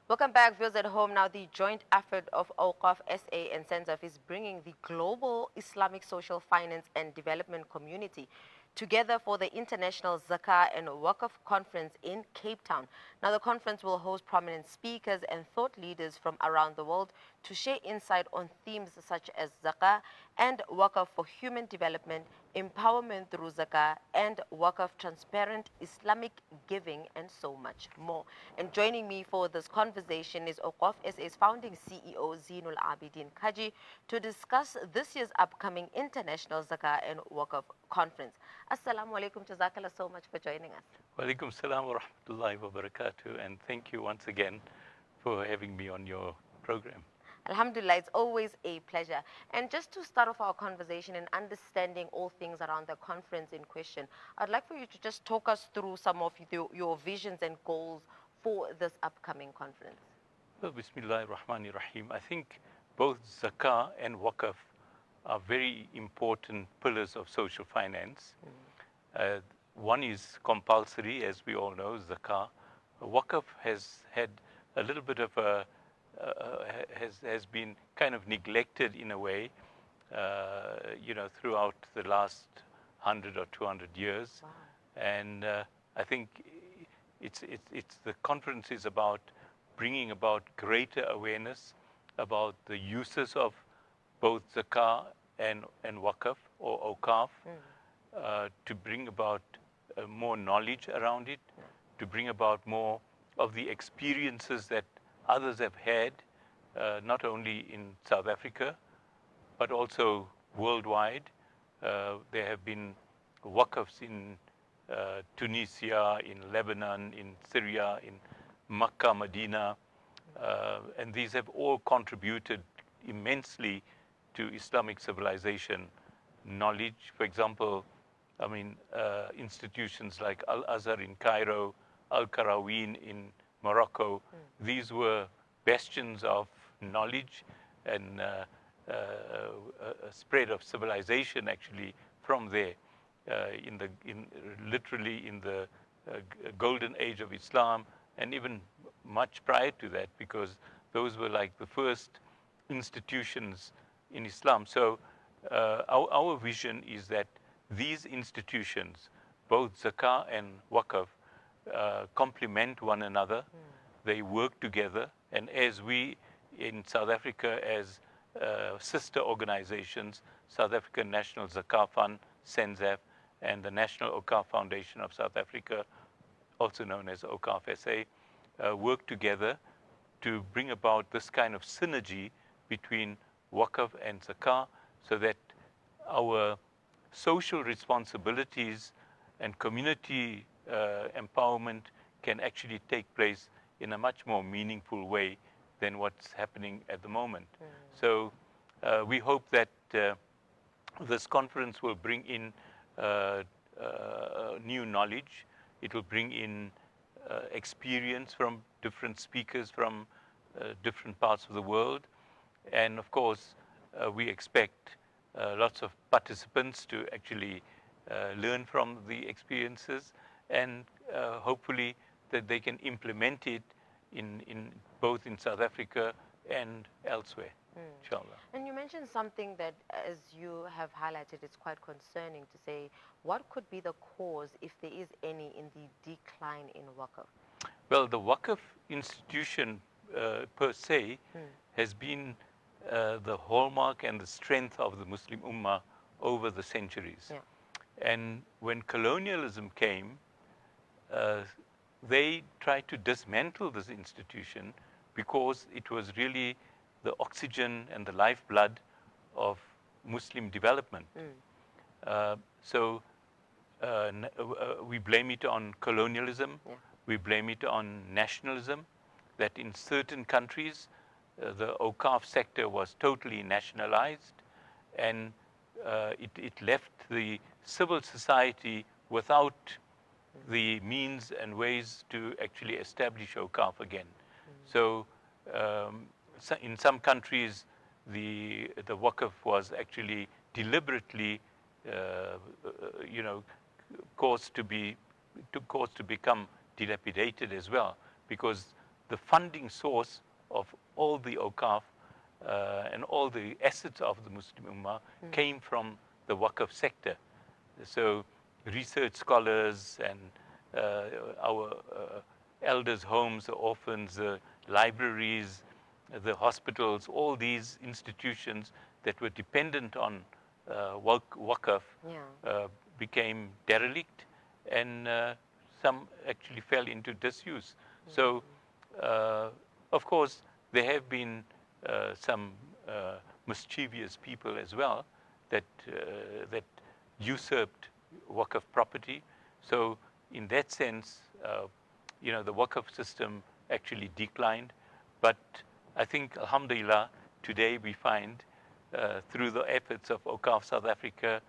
Welcome back, viewers at home. Now, the joint effort of Awqaf SA and SANZAF is bringing the global Islamic Social Finance and Development community together for the International Zakah and Waqf Conference in Cape Town. Now, the conference will host prominent speakers and thought leaders from around the world to share insight on themes such as Zakah and Waqf for human development, empowerment through Zakah and Waqf, transparent Islamic giving, and so much more. And joining me for this conversation is Awqaf SA's founding CEO, Zeinoul Abedien to discuss this year's upcoming International Zakah and Waqf Conference. Assalamu alaikum, jazakallah so much for joining us. Wa alaikum salam wa rahmatullahi wa barakatuh, and thank you once again for having me on your program. Alhamdulillah, it's always a pleasure. And just to start off our conversation and understanding all things around the conference in question, I'd like for you to just talk us through some of your visions and goals for this upcoming conference. Well, Bismillahir Rahmanir Rahim. I think both Zakah and Waqf are very important pillars of social finance. One is compulsory, as we all know, Zakah. Waqf has had a little bit of a has been kind of neglected in a way, throughout the last 100 or 200 years. Wow. And I think it's the conference is about bringing about greater awareness about the uses of both Zakah and Waqf or Awqaf, to bring about more knowledge around it, to bring about more of the experiences that others have had, not only in South Africa, but also worldwide. There have been Waqfs in Tunisia, in Lebanon, in Syria, in Makkah, Medina, and these have all contributed immensely to Islamic civilization knowledge. For example, institutions like Al-Azhar in Cairo, Al-Qarawin in Morocco, these were bastions of knowledge and a spread of civilization actually from there, literally in the golden age of Islam, and even much prior to that, because those were like the first institutions in Islam. So our vision is that these institutions, both Zakah and Waqf, complement one another. They work together, and as we in South Africa, as sister organizations, South African National Zakah Fund, SANZAF, and the National Awqaf Foundation of South Africa, also known as Awqaf SA, work together to bring about this kind of synergy between Waqf and Zakah, so that our social responsibilities and community empowerment can actually take place in a much more meaningful way than what's happening at the moment. So we hope that this conference will bring in new knowledge. It will bring in experience from different speakers from different parts of the world. And of course, we expect lots of participants to actually learn from the experiences, and hopefully that they can implement it in both in South Africa and elsewhere, inshallah. And you mentioned something that, as you have highlighted, it's quite concerning to say, what could be the cause, if there is any, in the decline in Waqf? Well, the Waqf institution per se has been the hallmark and the strength of the Muslim Ummah over the centuries. Yeah. And when colonialism came, they tried to dismantle this institution because it was really the oxygen and the lifeblood of Muslim development. So we blame it on colonialism, we blame it on nationalism, that in certain countries the Awqaf sector was totally nationalized, and it left the civil society without the means and ways to actually establish Awqaf again. So in some countries, the Waqf was actually deliberately, caused to become dilapidated as well, because the funding source of all the Awqaf and all the assets of the Muslim Ummah came from the Waqf sector. So research scholars and our elders' homes, the orphans, the libraries, the hospitals, all these institutions that were dependent on Waqf became derelict, and some actually fell into disuse. So, of course, there have been some mischievous people as well that usurped Waqf property. So, in that sense, the Waqf system actually declined. But I think, alhamdulillah, today we find through the efforts of Awqaf South Africa,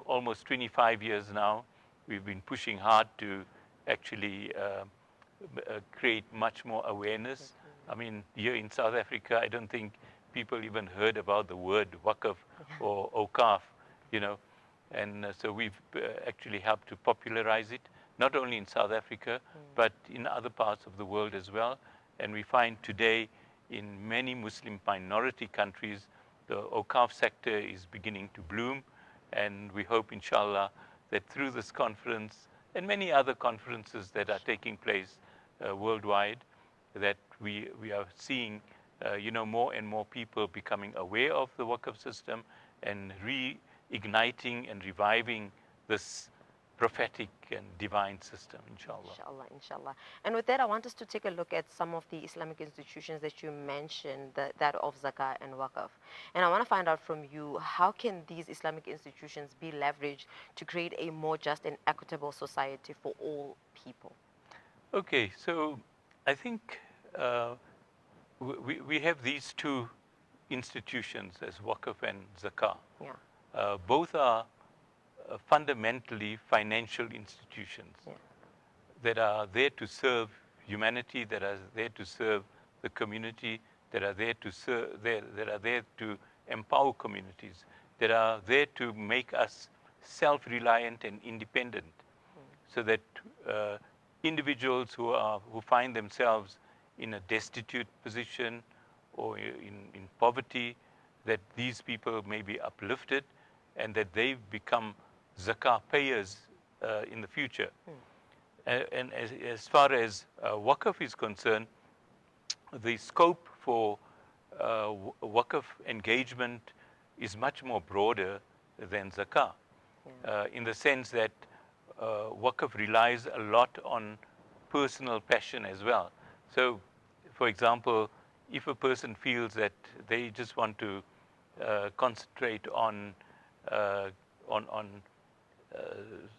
almost 25 years now, we've been pushing hard to actually create much more awareness. I mean, here in South Africa, I don't think people even heard about the word Waqf or Awqaf, and so we've actually helped to popularize it, not only in South Africa, but in other parts of the world as well. And we find today in many Muslim minority countries, the Awqaf sector is beginning to bloom. And we hope, inshallah, that through this conference and many other conferences that are taking place worldwide, that we are seeing, more and more people becoming aware of the Waqf system and reigniting and reviving this prophetic and divine system, inshallah. Inshallah, inshallah. And with that, I want us to take a look at some of the Islamic institutions that you mentioned, that of Zakah and Waqf. And I want to find out from you, how can these Islamic institutions be leveraged to create a more just and equitable society for all people? Okay, so I think we have these two institutions as Waqf and Zakah. Yeah. Both are fundamentally financial institutions that are there to serve humanity, that are there to serve the community, that are there to serve, that are there to empower communities, that are there to make us self-reliant and independent, so that individuals who find themselves in a destitute position or in poverty, that these people may be uplifted and that they become zakah payers in the future. And as far as Waqf is concerned, the scope for Waqf engagement is much more broader than zakah, in the sense that Waqf relies a lot on personal passion as well. So, for example, if a person feels that they just want to concentrate on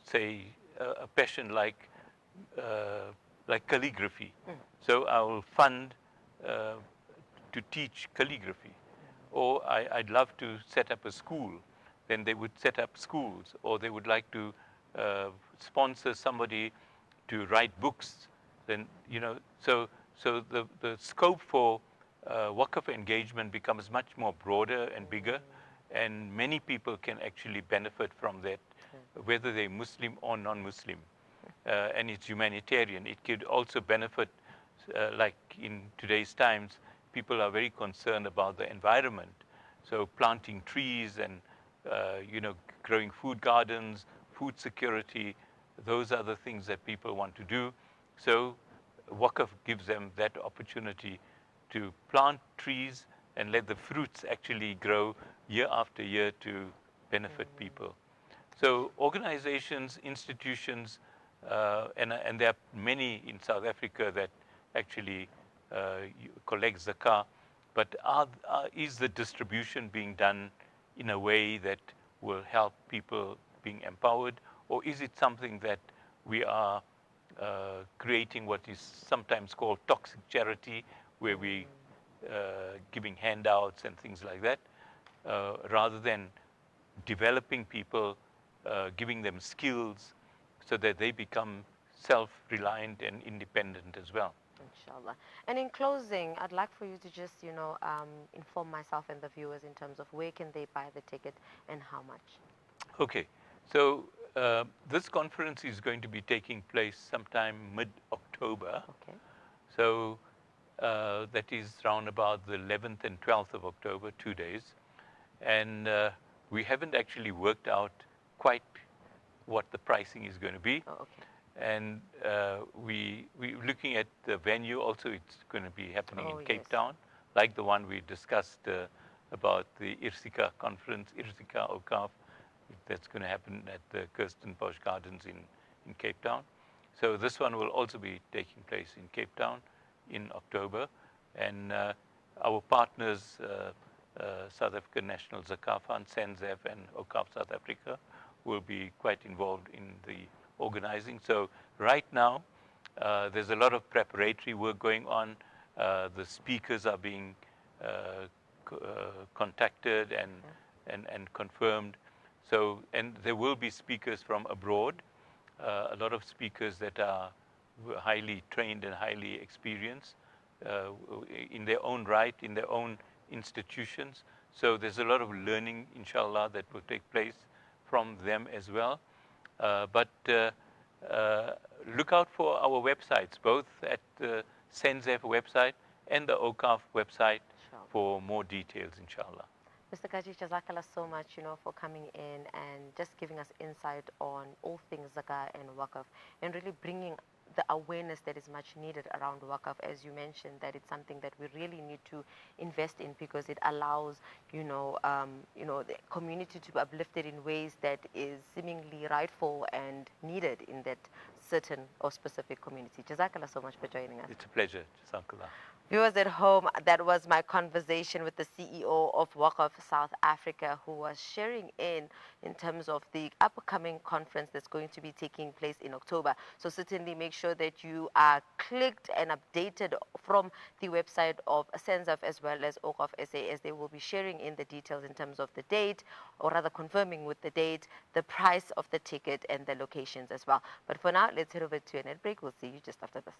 say, a passion like calligraphy. So I will fund to teach calligraphy. Or I'd love to set up a school. Then they would set up schools. Or they would like to sponsor somebody to write books. Then, so the scope for Waqf engagement becomes much more broader and bigger. And many people can actually benefit from that, whether they're Muslim or non-Muslim. And it's humanitarian. It could also benefit, like in today's times, people are very concerned about the environment. So planting trees and, growing food gardens, food security, those are the things that people want to do. So Waqf gives them that opportunity to plant trees and let the fruits actually grow year after year to benefit people. So organizations, institutions, and there are many in South Africa that actually collect zakah, but is the distribution being done in a way that will help people being empowered, or is it something that we are creating what is sometimes called toxic charity, where we giving handouts and things like that, rather than developing people, giving them skills so that they become self-reliant and independent as well. Inshallah. And in closing, I'd like for you to just, inform myself and the viewers in terms of where can they buy the ticket and how much. Okay, so this conference is going to be taking place sometime mid-October. Okay. So that is round about the 11th and 12th of October, 2 days. And we haven't actually worked out quite what the pricing is going to be. Oh, okay. And we're looking at the venue also. It's going to be happening in Cape Yes. Town, like the one we discussed about the Irsika conference, Irsika Awqaf. That's going to happen at the Kirsten Bosch Gardens in Cape Town. So this one will also be taking place in Cape Town in October. And our partners, South African National Zakah Fund, SANZAF, and Awqaf South Africa, will be quite involved in the organizing. So right now, there's a lot of preparatory work going on. The speakers are being contacted and confirmed. So, and there will be speakers from abroad, a lot of speakers that are highly trained and highly experienced in their own right, in their own institutions. So there's a lot of learning, inshallah, that will take place from them as well. But look out for our websites, both at the SANZAF website and the Awqaf website for more details, inshallah. Mr. Kaji, Jazakallah so much, for coming in and just giving us insight on all things Zakah and Waqf, and really bringing the awareness that is much needed around Waqf. As you mentioned, that it's something that we really need to invest in, because it allows, the community to be uplifted in ways that is seemingly rightful and needed in that certain or specific community. Jazakallah so much for joining us. It's a pleasure. Jazakallah. Viewers at home, that was my conversation with the CEO of Awqaf South Africa, who was sharing in terms of the upcoming conference that's going to be taking place in October. So certainly make sure that you are clicked and updated from the website of SANZAF as well as Awqaf SA, as they will be sharing in the details in terms of the date, or rather confirming with the date, the price of the ticket, and the locations as well. But for now, let's head over to an ad break. We'll see you just after this.